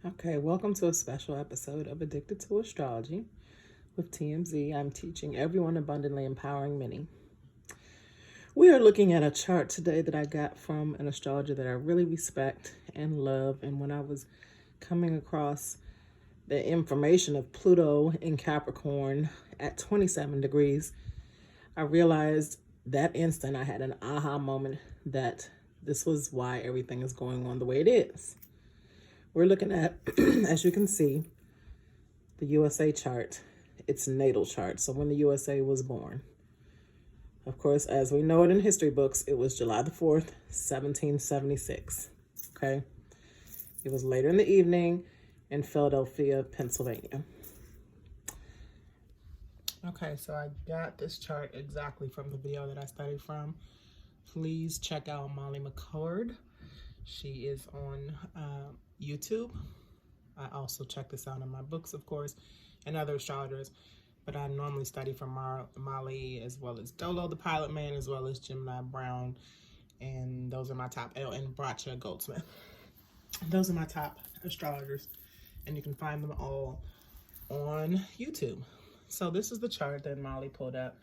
Okay, welcome to a special episode of Addicted to Astrology with TMZ. I'm teaching everyone abundantly, empowering many. We are looking at a chart today that I got from an astrologer that I really respect and love. And when I was coming across the information of Pluto in Capricorn at 27 degrees, I realized that instant I had an aha moment that this was why everything is going on the way it is. We're looking at, as you can see, the USA chart, its natal chart. So when the USA was born. Of course, as we know it in history books, it was July the 4th, 1776. Okay. It was later in the evening in Philadelphia, Pennsylvania. Okay, so I got this chart exactly from the video that I studied from. Please check out Molly McCord. She is on YouTube. I also check this out in my books, of course, and other astrologers. But I normally study from Molly, as well as Dolo, the Pilot Man, as well as Gemini Brown. And those are my top, and Bracha Goldsmith. Those are my top astrologers. And you can find them all on YouTube. So this is the chart that Molly pulled up.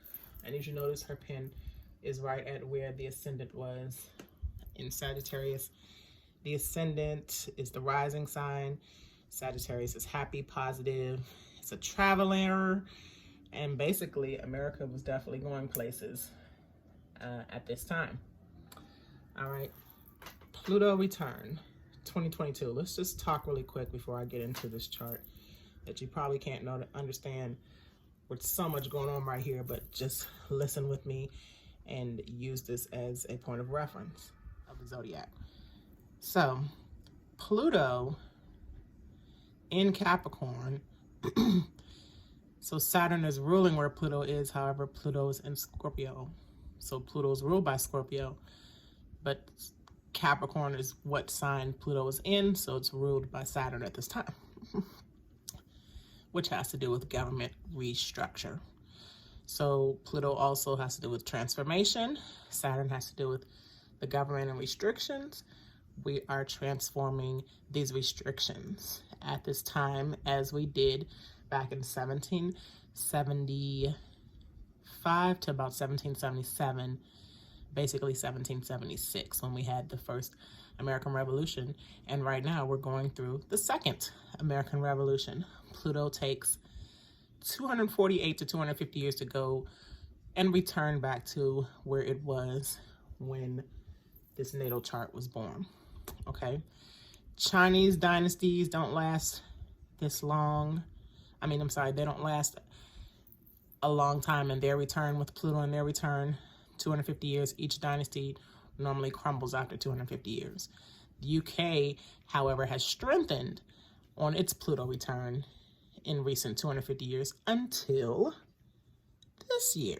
And as you notice, her pen is right at where the ascendant was in Sagittarius. The ascendant is the rising sign. Sagittarius is happy, positive. It's a traveler. And basically, America was definitely going places at this time. All right. Pluto return, 2022. Let's just talk really quick before I get into this chart that you probably can't understand with so much going on right here, but just listen with me and use this as a point of reference of the zodiac. So, Pluto in Capricorn. So Saturn is ruling where Pluto is. However, Pluto is in Scorpio. So Pluto is ruled by Scorpio, but Capricorn is what sign Pluto is in. So it's ruled by Saturn at this time, which has to do with government restructure. So Pluto also has to do with transformation. Saturn has to do with the government and restrictions. We are transforming these restrictions at this time, as we did back in 1775 to about 1777, basically 1776, when we had the first American Revolution. And right now we're going through the second American Revolution. Pluto takes 248 to 250 years to go and return back to where it was when this natal chart was born. Okay. Chinese dynasties don't last this long. They don't last a long time in their return. With Pluto in their return, 250 years. Each dynasty normally crumbles after 250 years. The UK, however, has strengthened on its Pluto return in recent 250 years until this year,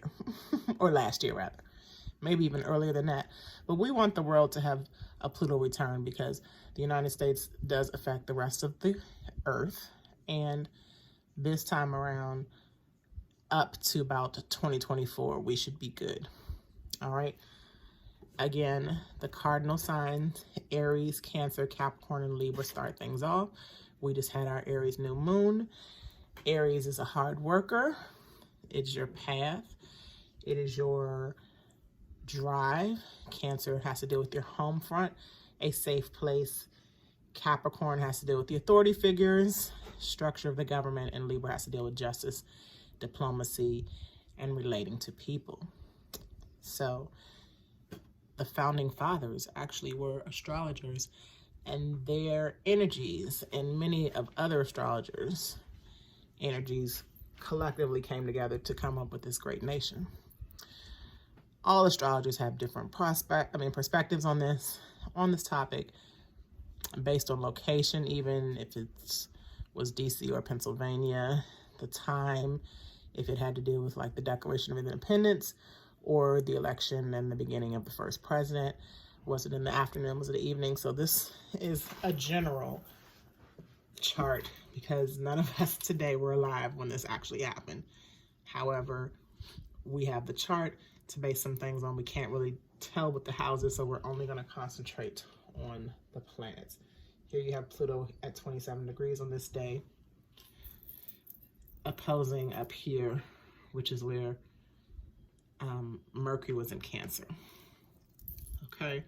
or last year rather. Maybe even earlier than that. But we want the world to have a Pluto return because the United States does affect the rest of the earth. And this time around, up to about 2024, we should be good. All right. Again, the cardinal signs, Aries, Cancer, Capricorn, and Libra start things off. We just had our Aries new moon. Aries is a hard worker. It's your path. It is your drive. Cancer has to do with your home front, a safe place. Capricorn has to deal with the authority figures, structure of the government, and Libra has to deal with justice, diplomacy, and relating to people. So the founding fathers actually were astrologers, and their energies and many of other astrologers' energies collectively came together to come up with this great nation. All astrologers have different perspectives on this topic, based on location, even if it was DC or Pennsylvania, the time, if it had to do with like the Declaration of Independence or the election and the beginning of the first president. Was it in the afternoon? Was it the evening? So this is a general chart because none of us today were alive when this actually happened. However, we have the chart to base some things on. We can't really tell with the houses, so we're only going to concentrate on the planets. Here you have Pluto at 27 degrees on this day, opposing up here, which is where Mercury was in Cancer. Okay.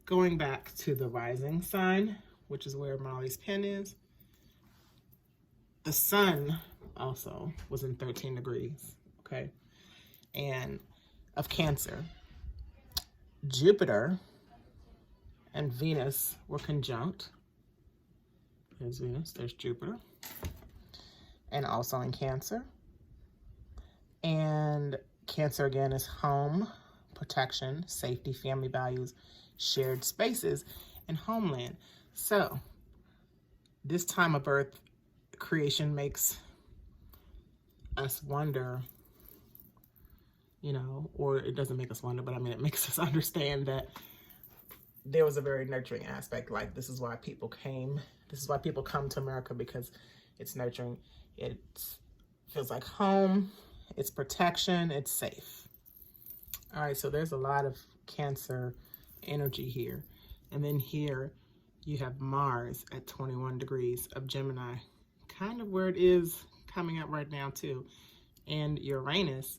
Going back to the rising sign, which is where Molly's pen is, the sun also was in 13 degrees, okay, and of Cancer. Jupiter and Venus were conjunct. There's Venus, there's Jupiter, and also in Cancer. And Cancer again is home, protection, safety, family values, shared spaces, and homeland. So this time of birth creation makes us wonder, you know, or it doesn't make us wonder, but I mean, it makes us understand that there was a very nurturing aspect. Like, this is why people came. This is why people come to America, because it's nurturing. It feels like home. It's protection. It's safe. All right, so there's a lot of Cancer energy here. And then here you have Mars at 21 degrees of Gemini, kind of where it is coming up right now too. And Uranus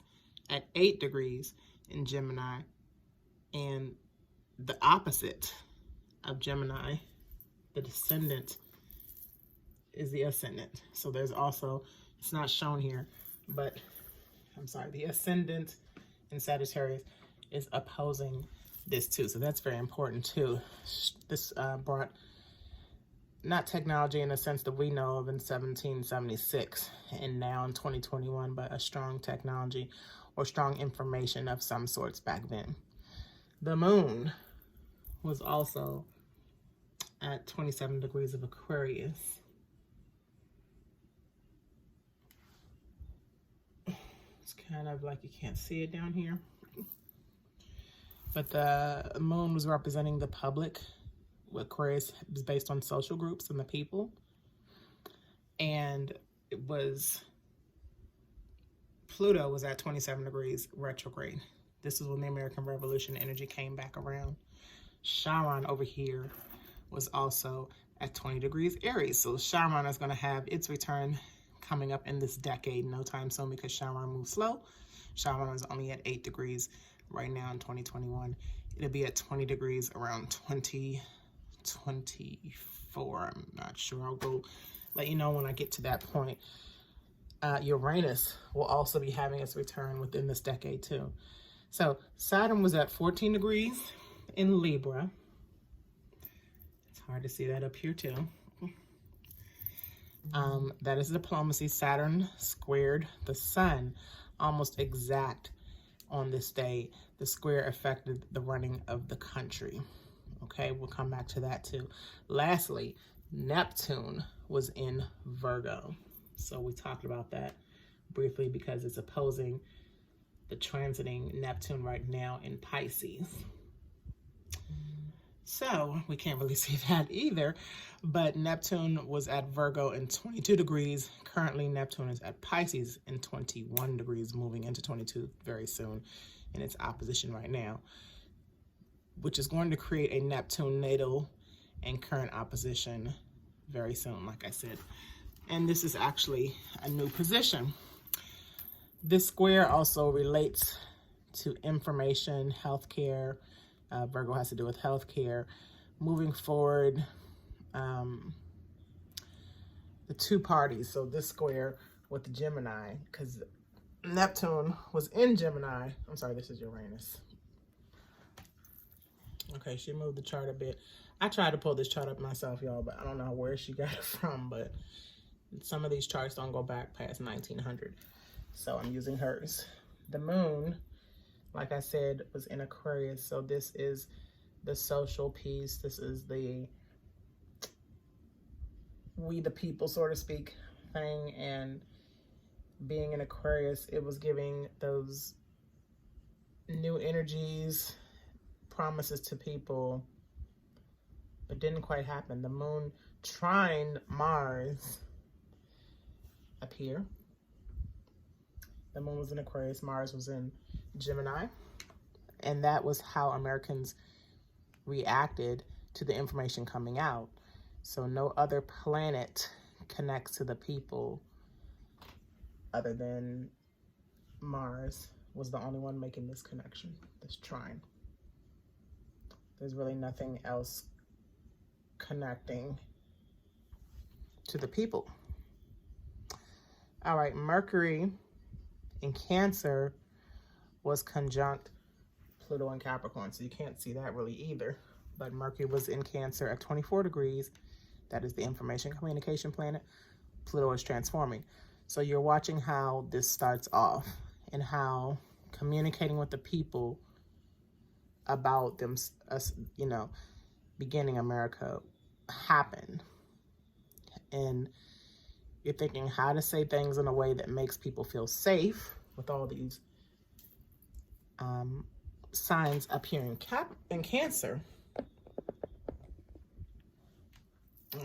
at 8 degrees in Gemini, and the opposite of Gemini, the descendant, is the ascendant. So there's also, it's not shown here, but I'm sorry, the ascendant in Sagittarius is opposing this too. So that's very important too. This brought not technology in the sense that we know of in 1776 and now in 2021, but a strong technology or strong information of some sorts back then. The moon was also at 27 degrees of Aquarius. It's kind of like you can't see it down here. But the moon was representing the public. Aquarius is based on social groups and the people. And it was, Pluto was at 27 degrees retrograde. This is when the American Revolution energy came back around. Chiron over here was also at 20 degrees Aries. So Chiron is going to have its return coming up in this decade, no time soon, because Chiron moves slow. Chiron is only at 8 degrees right now in 2021. It'll be at 20 degrees around 2024. I'm not sure. I'll go let you know when I get to that point. Uranus will also be having its return within this decade too. So Saturn was at 14 degrees in Libra. It's hard to see that up here too. That is diplomacy. Saturn squared the sun, almost exact on this day. The square affected the running of the country. Okay, we'll come back to that too. Lastly, Neptune was in Virgo. So we talked about that briefly because it's opposing the transiting Neptune right now in Pisces. So we can't really see that either, but Neptune was at Virgo in 22 degrees. Currently, Neptune is at Pisces in 21 degrees, moving into 22 very soon in its opposition right now, which is going to create a Neptune natal and current opposition very soon, like I said. And this is actually a new position. This square also relates to information, healthcare. Virgo has to do with healthcare. Moving forward, the two parties, so this square with the Gemini, because Neptune was in Gemini. I'm sorry, this is Uranus. Okay, she moved the chart a bit. I tried to pull this chart up myself, y'all, but I don't know where she got it from, but some of these charts don't go back past 1900. So I'm using hers. The moon, like I said, was in Aquarius. So this is the social piece. This is the we the people, so to speak, thing. And being in Aquarius, it was giving those new energies, promises to people, but didn't quite happen. The moon trined Mars up here. The moon was in Aquarius, Mars was in Gemini. And that was how Americans reacted to the information coming out. So no other planet connects to the people other than Mars was the only one making this connection, this trine. There's really nothing else connecting to the people. All right, Mercury in Cancer was conjunct Pluto in Capricorn, so you can't see that really either. But Mercury was in Cancer at 24 degrees. That is the information communication planet. Pluto is transforming. So you're watching how this starts off and how communicating with the people about them, you know, beginning America happened. And you're thinking how to say things in a way that makes people feel safe with all these signs up here in Cancer.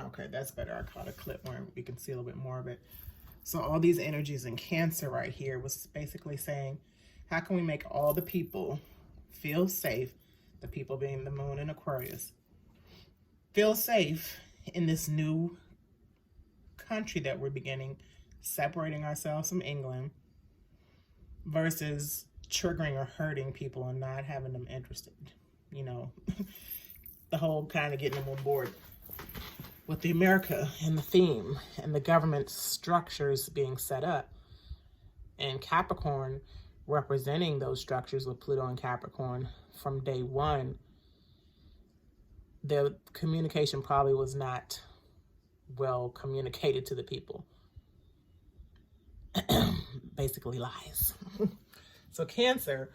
Okay, that's better. I caught a clip where we can see a little bit more of it. So all these energies in Cancer right here was basically saying, how can we make all the people feel safe, the people being the moon and Aquarius, feel safe in this new country that we're beginning, separating ourselves from England versus triggering or hurting people and not having them interested. You know, the whole kind of getting them on board with the America and the theme and the government structures being set up. And Capricorn representing those structures with Pluto and Capricorn from day one, the communication probably was not well communicated to the people. Basically lies. So Cancer,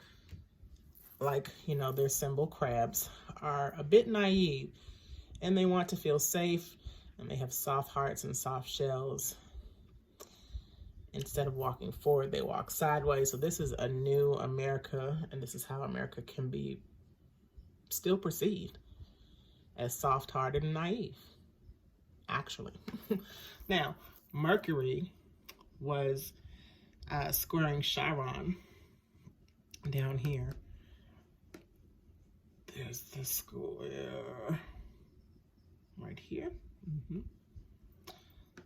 like, you know, their symbol crabs, are a bit naive and they want to feel safe and they have soft hearts and soft shells. Instead of walking forward, they walk sideways. So this is a new America, and this is how America can be still perceived as soft-hearted and naive, actually. Now, Mercury was squaring Chiron down here. There's the square right here.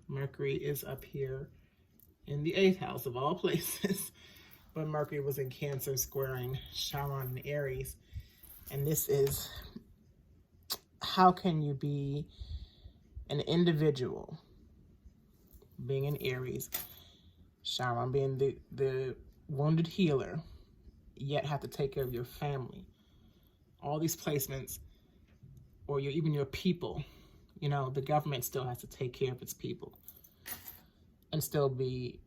Mercury is up here in the 8th house of all places. But Mercury was in Cancer squaring Chiron and Aries. And this is, how can you be an individual, being in Aries, Chiron being the wounded healer, yet have to take care of your family? All these placements, or even your people, you know, the government still has to take care of its people. And still be,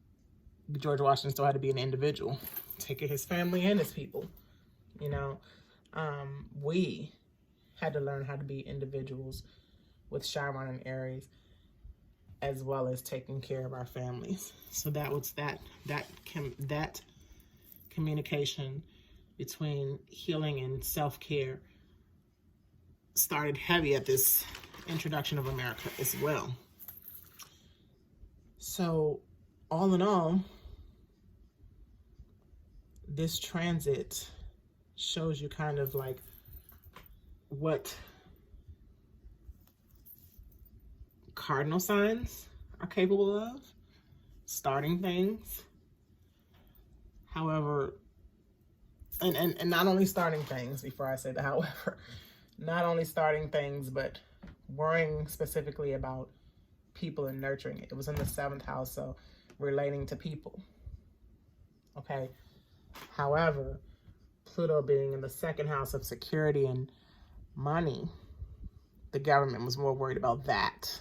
George Washington still had to be an individual, take care of his family and his people. You know, we had to learn how to be individuals with Chiron and Aries, as well as taking care of our families. So that was that communication between healing and self-care started heavy at this introduction of America as well. So all in all, this transit shows you kind of like what cardinal signs are capable of, starting things. However, and not only starting things, before I say the however, not only starting things, but worrying specifically about people and nurturing it. It was in the 7th house, so relating to people. Okay. However, Pluto being in the 2nd house of security and money, the government was more worried about that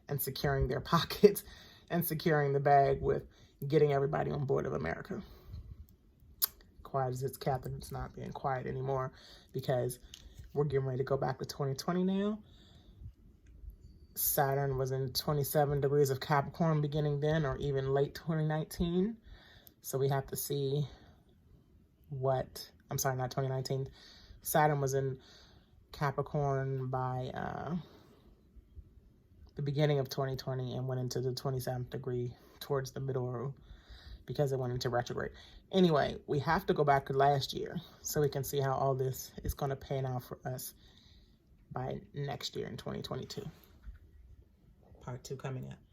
and securing their pockets and securing the bag with getting everybody on board of America. Quiet as it's kept, and it's not being quiet anymore because we're getting ready to go back to 2020 now. Saturn was in 27 degrees of Capricorn beginning then, or even late 2019. So we have to see what, I'm sorry, not 2019. Saturn was in Capricorn by the beginning of 2020 and went into the 27th degree towards the middle because it went into retrograde. Anyway, we have to go back to last year so we can see how all this is going to pan out for us by next year in 2022. Part 2 coming up.